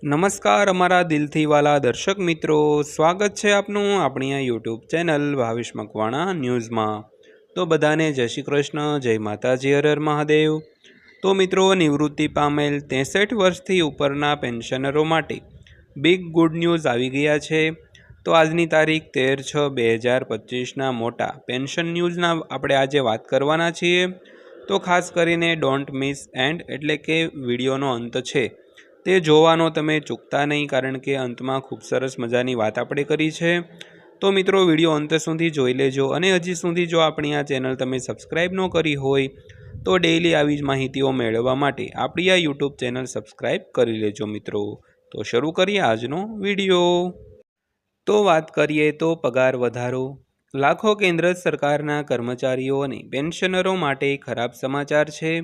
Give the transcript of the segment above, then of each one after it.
નમસ્કાર અમારા દિલથી વાલા દર્શક મિત્રો, સ્વાગત છે આપનું આપણી આ યુટ્યુબ ચેનલ ભાવેશ મકવાણા ન્યૂઝમાં। તો બધાને જય શ્રી કૃષ્ણ, જય માતાજી, હર હર મહાદેવ। તો મિત્રો, નિવૃત્તિ પામેલ 63 વર્ષથી ઉપરના પેન્શનરો માટે બિગ ગુડ ન્યૂઝ આવી ગયા છે। તો આજની તારીખ 13/6/2025ના મોટા પેન્શન ન્યૂઝના આપણે આજે વાત કરવાના છીએ। તો ખાસ કરીને ડોન્ટ મિસ એન્ડ એટલે કે વિડીયોનો અંત છે તે જોવાનો તમે ચૂકતા નહીં, કારણ કે અંતમાં ખૂબ સરસ મજાની વાત આપણે કરી છે। તો મિત્રો, વિડીયો અંત સુધી જોઈ લેજો અને હજી સુધી જો આપણી આ ચેનલ તમે સબસ્ક્રાઈબ ન કરી હોય તો ડેઈલી આવી જ માહિતીઓ મેળવવા માટે આપણી આ યુટ્યુબ ચેનલ સબસ્ક્રાઈબ કરી લેજો મિત્રો। તો શરૂ કરીએ આજનો વિડીયો। તો વાત કરીએ તો પગાર વધારો, લાખો કેન્દ્ર સરકારના કર્મચારીઓ અને પેન્શનરો માટે ખરાબ સમાચાર છે।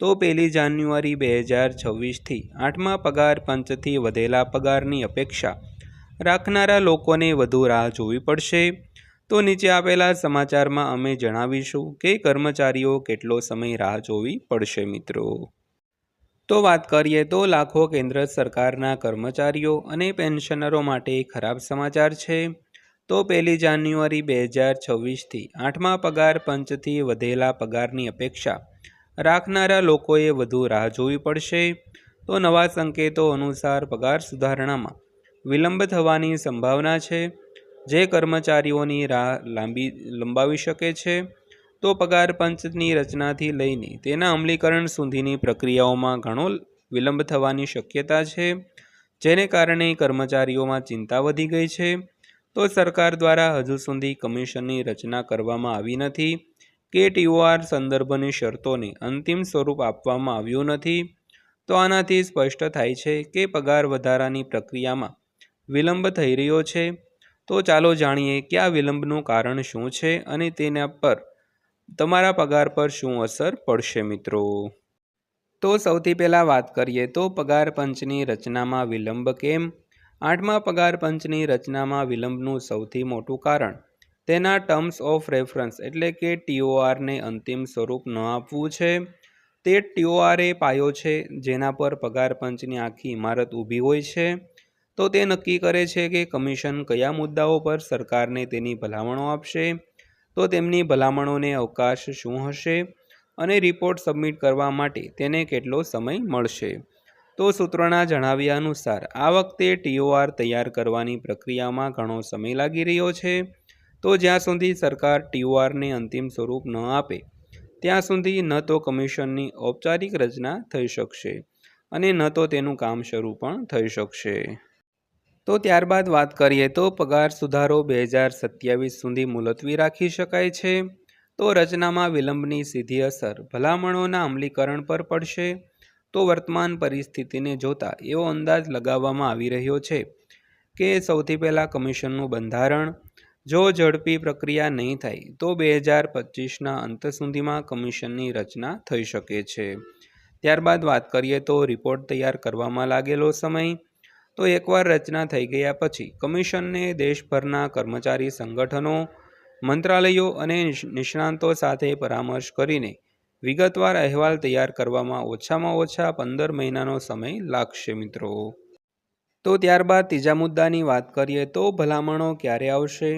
તો 1 જાન્યુઆરી 2026થી 8મા પગાર પંચથી વધેલા પગારની અપેક્ષા રાખનારા લોકોને વધુ રાહ જોવી પડશે। તો નીચે આપેલા સમાચારમાં અમે જણાવીશું કે કર્મચારીઓ કેટલો સમય રાહ જોવી પડશે મિત્રો। તો વાત કરીએ તો લાખો કેન્દ્ર સરકારના કર્મચારીઓ અને પેન્શનરો માટે ખરાબ સમાચાર છે। તો 1 જાન્યુઆરી 2026થી 8મા પગાર પંચથી વધેલા પગારની અપેક્ષા રાખનારા લોકોએ વધુ રાહ જોવી પડશે। તો નવા સંકેતો અનુસાર પગાર સુધારણામાં વિલંબ થવાની સંભાવના છે, જે કર્મચારીઓની રાહ લંબાવી શકે છે। તો પગાર પંચની રચનાથી લઈને તેના અમલીકરણ સુધીની પ્રક્રિયાઓમાં ઘણો વિલંબ થવાની શક્યતા છે, જેને કારણે કર્મચારીઓમાં ચિંતા વધી ગઈ છે। તો સરકાર દ્વારા હજુ સુધી કમિશનની રચના કરવામાં આવી નથી કે ટીઓઆર સંદર્ભની શરતોને અંતિમ સ્વરૂપ આપવામાં આવ્યું નથી। તો આનાથી સ્પષ્ટ થાય છે કે પગાર વધારાની પ્રક્રિયામાં વિલંબ થઈ રહ્યો છે। તો ચાલો જાણીએ કે આ વિલંબનું કારણ શું છે અને તેના પર તમારા પગાર પર શું અસર પડશે મિત્રો। તો સૌથી પહેલાં વાત કરીએ તો પગાર પંચની રચનામાં વિલંબ કેમ। 8મા પગાર પંચની રચનામાં વિલંબનું સૌથી મોટું કારણ તેના ટર્મ્સ ઓફ રેફરન્સ એટલે કે ટીઓઆરને અંતિમ સ્વરૂપ ન આપવું છે। તે ટીઓઆર એ પાયો છે જેના પર પગાર પંચની આખી ઇમારત ઊભી હોય છે। તો તે નક્કી કરે છે કે કમિશન કયા મુદ્દાઓ પર સરકારને તેની ભલામણો આપશે, તો તેમની ભલામણોને અવકાશ શું હશે અને રિપોર્ટ સબમિટ કરવા માટે તેને કેટલો સમય મળશે। તો સૂત્રોના જણાવ્યા અનુસાર આ વખતે ટીઓઆર તૈયાર કરવાની પ્રક્રિયામાં ઘણો સમય લાગી રહ્યો છે। તો જ્યાં સુધી સરકાર ટીઓઆરને અંતિમ સ્વરૂપ ન આપે ત્યાં સુધી ન તો કમિશનની ઔપચારિક રચના થઈ શકશે અને ન તો તેનું કામ શરૂ પણ થઈ શકશે। તો ત્યારબાદ વાત કરીએ તો પગાર સુધારો 2027 સુધી મુલતવી રાખી શકાય છે। તો રચનામાં વિલંબની સીધી અસર ભલામણોના અમલીકરણ પર પડશે। તો વર્તમાન પરિસ્થિતિને જોતા એવો અંદાજ લગાવવામાં આવી રહ્યો છે કે સૌથી પહેલાં કમિશનનું બંધારણ, જો ઝડપી પ્રક્રિયા નહીં થાય તો 2025ના અંત સુધીમાં કમિશનની રચના થઈ શકે છે। ત્યારબાદ વાત કરીએ તો રિપોર્ટ તૈયાર કરવામાં લાગેલો સમય। તો એકવાર રચના થઈ ગયા પછી કમિશનને દેશભરના કર્મચારી સંગઠનો, મંત્રાલયો અને નિષ્ણાંતો સાથે પરામર્શ કરીને વિગતવાર અહેવાલ તૈયાર કરવામાં ઓછામાં ઓછા 15 મહિનાનો સમય લાગશે મિત્રો। તો ત્યારબાદ ત્રીજા મુદ્દાની વાત કરીએ તો ભલામણો ક્યારે આવશે।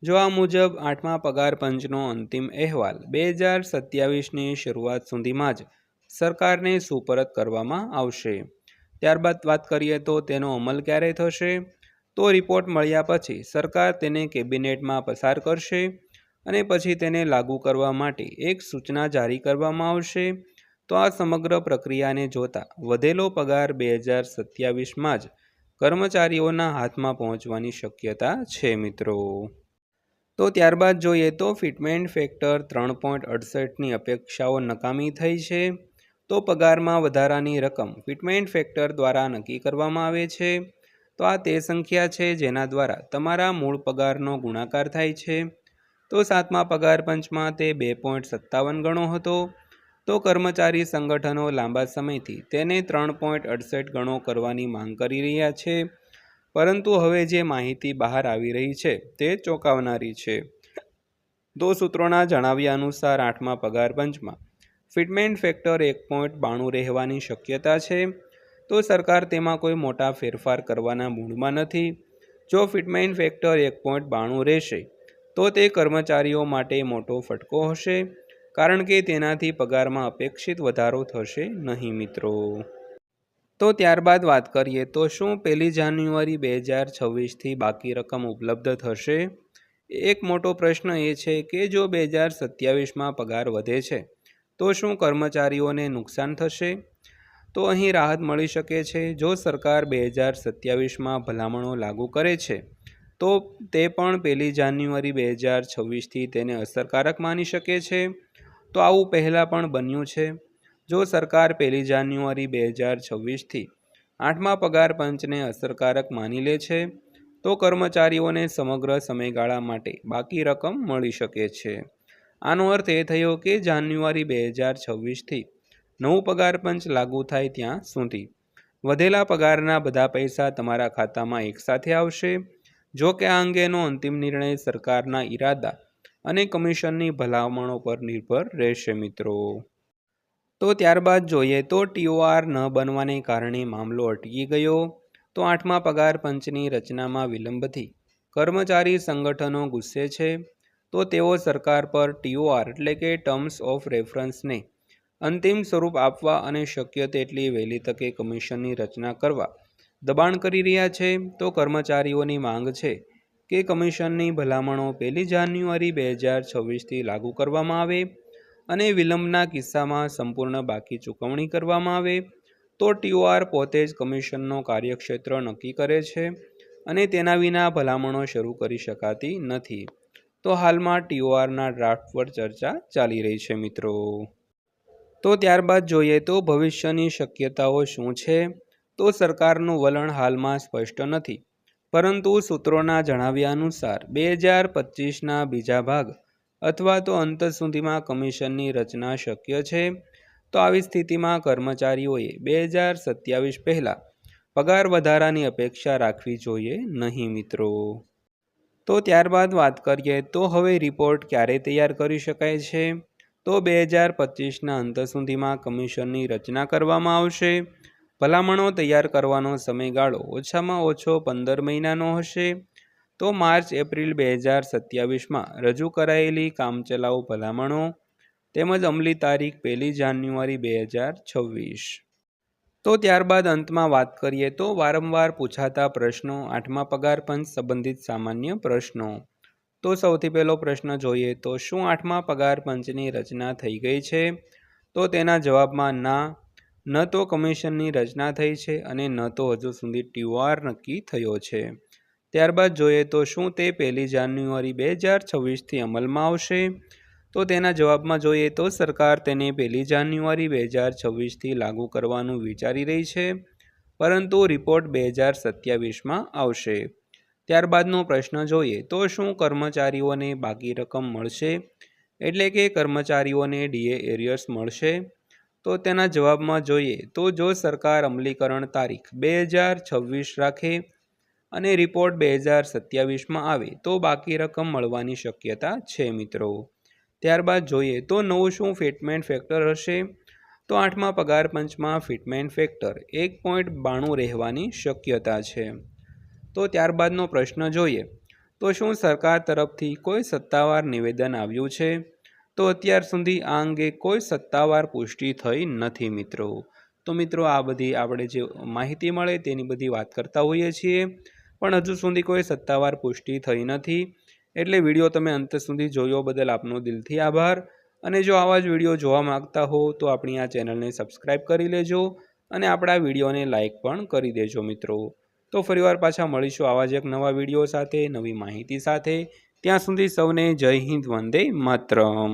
જો આ મુજબ 8મા પગાર પંચનો અંતિમ અહેવાલ 2027ની શરૂઆત સુધીમાં જ સરકારને સુપરત કરવામાં આવશે। ત્યારબાદ વાત કરીએ તો તેનો અમલ ક્યારે થશે। તો રિપોર્ટ મળ્યા પછી સરકાર તેને કેબિનેટમાં પસાર કરશે અને પછી તેને લાગુ કરવા માટે એક સૂચના જારી કરવામાં આવશે। તો આ સમગ્ર પ્રક્રિયાને જોતા વધેલો પગાર 2027માં જ કર્મચારીઓના હાથમાં પહોંચવાની શક્યતા છે મિત્રો। તો ત્યારબાદ જોઈએ તો ફિટમેન્ટ ફેક્ટર 3.68ની અપેક્ષાઓ નકામી થઈ છે। તો પગારમાં વધારાની રકમ ફિટમેન્ટ ફેક્ટર દ્વારા નક્કી કરવામાં આવે છે। તો આ તે સંખ્યા છે જેના દ્વારા તમારા મૂળ પગારનો ગુણાકાર થાય છે। તો 7મા પગાર પંચમાં તે 2.57 ગણો હતો। તો કર્મચારી સંગઠનો લાંબા સમયથી તેને 3.68 ગણો કરવાની માંગ કરી રહ્યા છે, પરંતુ હવે જે માહિતી બહાર આવી રહી છે તે ચોંકાવનારી છે। તો સૂત્રોના જણાવ્યા અનુસાર 8મા પગાર પંચમાં ફિટમેન્ટ ફેક્ટર 1.92 રહેવાની શક્યતા છે। તો સરકાર તેમાં કોઈ મોટા ફેરફાર કરવાના મૂડમાં નથી. જો ફિટમેન્ટ ફેક્ટર 1.92 રહેશે તો તે કર્મચારીઓ માટે મોટો ફટકો હશે, કારણ કે તેનાથી પગારમાં અપેક્ષિત વધારો થશે નહીં મિત્રો. તો ત્યારબાદ વાત કરીએ તો શું 1 જાન્યુઆરી 2026થી બાકી રકમ ઉપલબ્ધ થશે? એક મોટો પ્રશ્ન એ છે કે જો 2027માં પગાર વધે છે તો શું કર્મચારીઓને નુકસાન થશે? તો અહીં રાહત મળી શકે છે. જો સરકાર 2027માં ભલામણો લાગુ કરે છે તો તે પણ 1 જાન્યુઆરી 2026થી તેને અસરકારક માની શકે છે. તો આવું પહેલાં પણ બન્યું છે. જો સરકાર 1 જાન્યુઆરી 2026થી 8મા પગાર પંચને અસરકારક માની લે છે તો કર્મચારીઓને સમગ્ર સમયગાળા માટે બાકી રકમ મળી શકે છે. આનો અર્થ એ થયો કે જાન્યુઆરી 2026થી નવું પગાર પંચ લાગુ થાય ત્યાં સુધી વધેલા પગારના બધા પૈસા તમારા ખાતામાં એકસાથે આવશે. જો કે આ અંગેનો અંતિમ નિર્ણય સરકારના ઈરાદા અને કમિશનની ભલામણો પર નિર્ભર રહેશે મિત્રો. તો ત્યારબાદ જોઈએ તો TOR ન બનવાને કારણે મામલો અટકી ગયો. તો 8મા પગાર પંચની રચનામાં વિલંબથી કર્મચારી સંગઠનો ગુસ્સે છે. તો તેઓ સરકાર પર TOR એટલે કે ટર્મ્સ ઓફ રેફરન્સને અંતિમ સ્વરૂપ આપવા અને શક્ય તેટલી વહેલી તકે કમિશનની રચના કરવા દબાણ કરી રહ્યા છે. તો કર્મચારીઓની માંગ છે કે કમિશનની ભલામણો 1 જાન્યુઆરી 2026થી લાગુ કરવામાં આવે અને વિલંબના કિસ્સામાં સંપૂર્ણ બાકી ચૂકવણી કરવામાં આવે. તો TOR પોતે જ કમિશનનો કાર્યક્ષેત્ર નક્કી કરે છે અને તેના વિના ભલામણો શરૂ કરી શકાતી નથી. તો હાલમાં TORના ડ્રાફ્ટ પર ચર્ચા ચાલી રહી છે મિત્રો. તો ત્યારબાદ જોઈએ તો ભવિષ્યની શક્યતાઓ શું છે? તો સરકારનું વલણ હાલમાં સ્પષ્ટ નથી, પરંતુ સૂત્રોના જણાવ્યા અનુસાર 2025ના બીજા ભાગ અથવા તો અંત સુધીમાં કમિશનની રચના શક્ય છે. તો આવી સ્થિતિમાં કર્મચારીઓએ 2027 પહેલાં પગાર વધારાની અપેક્ષા રાખવી જોઈએ નહીં મિત્રો. તો ત્યારબાદ વાત કરીએ તો હવે રિપોર્ટ ક્યારે તૈયાર કરી શકાય છે? તો 2025ના અંત સુધીમાં કમિશનની રચના કરવામાં આવશે. ભલામણો તૈયાર કરવાનો સમયગાળો ઓછામાં ઓછો 15 મહિનાનો હશે. તો માર્ચ-એપ્રિલ 2027માં રજૂ કરાયેલી કામચલાઉ ભલામણો તેમજ અમલી તારીખ 1 જાન્યુઆરી 2026. તો ત્યારબાદ અંતમાં વાત કરીએ તો વારંવાર પૂછાતા પ્રશ્નો, 8મા પગાર પંચ સંબંધિત સામાન્ય પ્રશ્નો. તો સૌથી પહેલો પ્રશ્ન જોઈએ તો શું 8મા પગાર પંચની રચના થઈ ગઈ છે? તો તેના જવાબમાં ના, ન તો કમિશનની રચના થઈ છે અને ન તો હજુ સુધી TOR નક્કી થયો છે. ત્યારબાદ જોઈએ તો શું તે 1 જાન્યુઆરી 2026થી અમલમાં આવશે? તો તેના જવાબમાં જોઈએ તો સરકાર તેને 1 જાન્યુઆરી 2026થી લાગુ કરવાનું વિચારી રહી છે, પરંતુ રિપોર્ટ 2027માં આવશે. ત્યારબાદનો પ્રશ્ન જોઈએ તો શું કર્મચારીઓને બાકી રકમ મળશે, એટલે કે કર્મચારીઓને DA એરિયર્સ મળશે? તો તેના જવાબમાં જોઈએ તો જો સરકાર અમલીકરણ તારીખ 2026 રાખે અને રિપોર્ટ 2027માં આવે તો બાકી રકમ મળવાની શક્યતા છે મિત્રો. ત્યારબાદ જોઈએ તો નવું શું ફિટમેન્ટ ફેક્ટર હશે? તો 8મા પગાર પંચમાં ફિટમેન્ટ ફેક્ટર 1.92 રહેવાની શક્યતા છે. તો ત્યારબાદનો પ્રશ્ન જોઈએ તો શું સરકાર તરફથી કોઈ સત્તાવાર નિવેદન આવ્યું છે? તો અત્યાર સુધી આ અંગે કોઈ સત્તાવાર પુષ્ટિ થઈ નથી મિત્રો. તો મિત્રો આ બધી આપણે જે માહિતી મળે તેની બધી વાત કરતા હોઈએ છીએ, પણ હજુ સુધી કોઈ સત્તાવાર પુષ્ટિ થઈ નથી. એટલે વિડીયો તમે અંત સુધી જોયો બદલ આપનો દિલથી આભાર. અને જો આવા જ વિડીયો જોવા માંગતા હો તો આપણી આ ચેનલને સબસ્ક્રાઈબ કરી લેજો અને આપણા વિડીયોને લાઇક પણ કરી દેજો મિત્રો. તો ફરીવાર પાછા મળીશું આવા જ એક નવા વિડીયો સાથે, નવી માહિતી સાથે. ત્યાં સુધી સૌને જય હિન્દ, વંદે માતરમ.